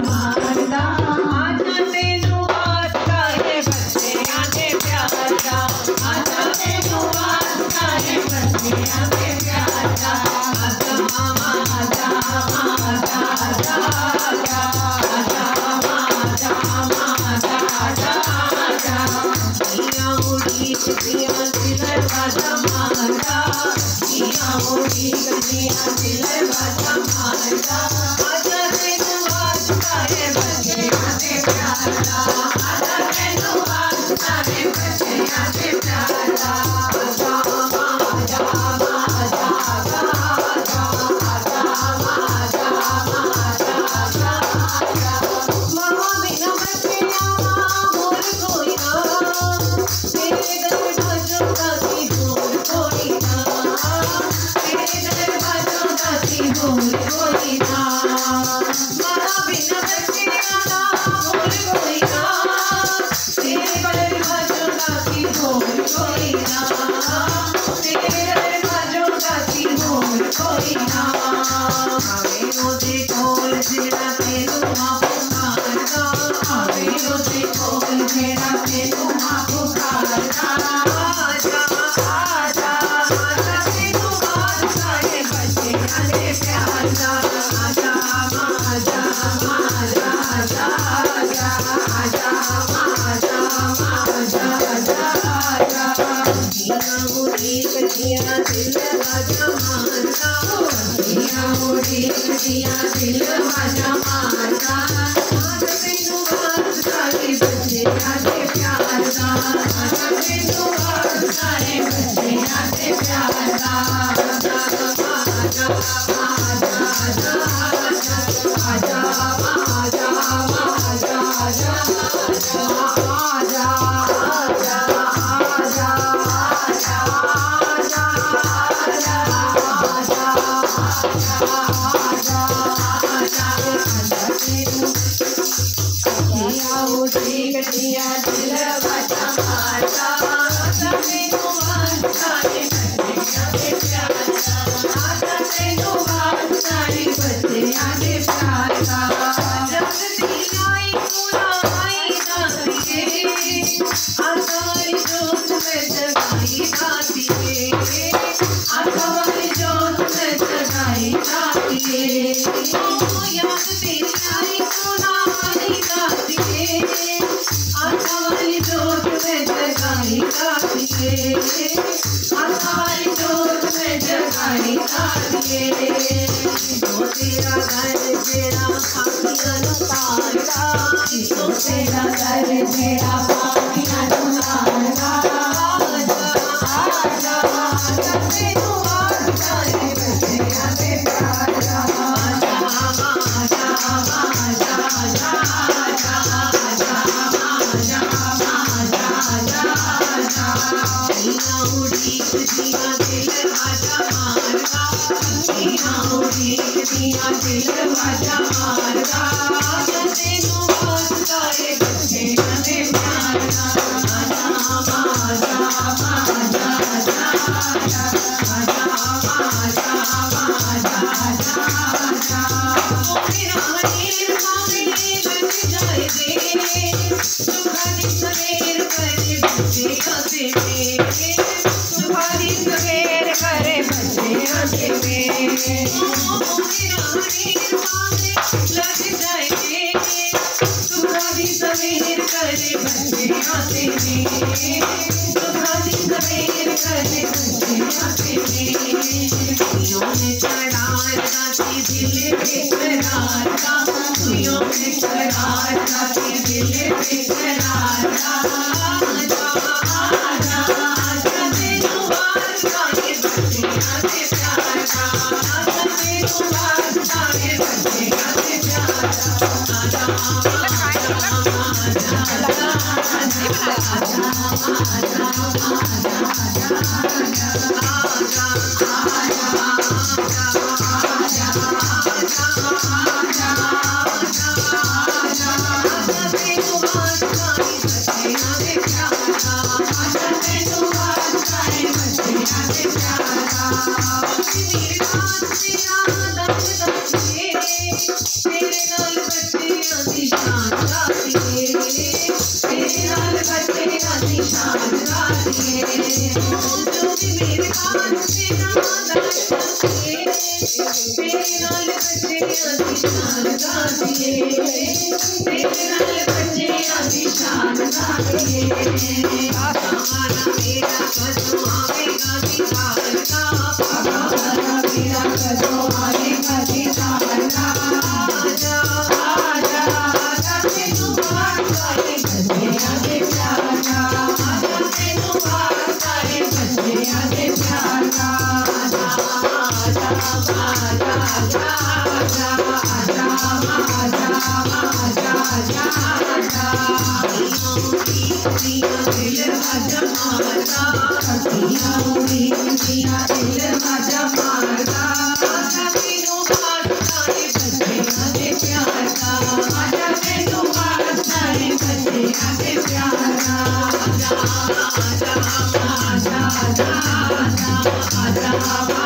मारदा आजा तेनू वास्ता है बच्चियां दे प्यार दा आजा तेनू वास्ता है बच्चियां दे प्यार दा आजा मामा आजा आजा आजा आजा आजा आजा आजा आजा आजा दिया उड़ी दिया दिल बाजा मारदा दिया उड़ी दिया दिल बाजा मारदा आजा तेनू वास्ता है बच्चियां दे प्यार दा आजा तेनू वास्ता है बच्चियां दे प्यार दा आजा आजा आजा आजा आजा आजा आजा आजा आजा मामा बिना बच्चियां और कोई ना तेरे दरवाज़ों का सी दूर कोई ना तेरे दरवाज़ों का सी दूर कोई ना मामा बिना बच्चियां और कोई ना तेरे दरवाज़ों का सी दूर कोई ना तेरे दरवाज़ों का सी दूर कोई ना आवे रोज़े कोल जेड़ा तेनू माफ़ करदा आवे रोज़े कोल जेड़ा तेनू माफ़ करदा आजा आजा आजा तेनू वास्ता है बच्चियां दे प्यार दा आजा आजा आजा आजा आजा आजा आजा आजा आजा दिया उड़ी दिया दिल बाजा मारदा दिया उड़ी दिया दिल बाजा मारदा आजा तेनू वास्ता है बच्चियां दे प्यार दा आजा तेनू वास्ता है बच्चियां दे प्यार दा आजा आजा आजा आजा आजा आजा आजा आजा दिया दिल बाजा मारदा आजा तेनू वास्ता है बच्चियां दे प्यार दा आजा तेनू वास्ता है बच्चियां दे प्यार दा जब दिलाई कुलाई जाती है आजा वाली जोत में जगाई जाती है आजा वाली जोत में जगाई जाती है ओ याद तेरी आई कुलाई जाती है आजा वाली जोत में जगाई जाती है आजा वाली जोत में जगाई जाती है तो तेरा घर जेड़ा पापियां नू तारदा तो तेरा घर जेड़ा पापियां नू तारदा आजा आजा आजा तेनू वास्ता है बच्चियां दे प्यार दा आजा आजा आजा आजा आजा दिया उड़ी दिया दिल बाजा मारदा दिया उड़ी दिया दिल बाजा मारदा आजा तेनू वास्ता है बच्चियां दे प्यार दा आजा आजा आजा आजा आजा आजा आजा मेरा नीर मावे बन जाए दे सुखादी सवेर करे बच्चियां से मेरे सुखादी सवेर करे बच्चियां से मेरे मेरा नीर मावे लग जाए दे सुखादी सवेर करे बच्चियां से मेरे सुखादी सवेर करे बच्चियां से मेरे दियों में चढ़ार जाती दिल पे करार दा दियों में चढ़ार जाती दिल पे करार दा आजा आजा आजा तेनू वास्ता है बच्चियां दे प्यार दा आजा तेनू वास्ता है बच्चियां दे प्यार दा आजा तेरे नाल शान गातीए तेरे नाल बच्चियां दी शान गातीए हमारा मेरा कदों आवेगा दीदार का हमारा मेरा कदों आवेगा दीदार का आजा आजा आजा तेनू वास्ते बच्चियां दे प्यार का आजा तेनू वास्ते बच्चियां दे प्यार का आजा आजा आजा आजा आजा आजा आजा आजा आजा दिल आजा मारदा कतियां उड़ी दिया दिल आजा मारदा आजा तेनू वास्ते बच्चियां दे प्यार का आजा तेनू वास्ते बच्चियां दे प्यार का आजा आजा आजा आजा आजा आजा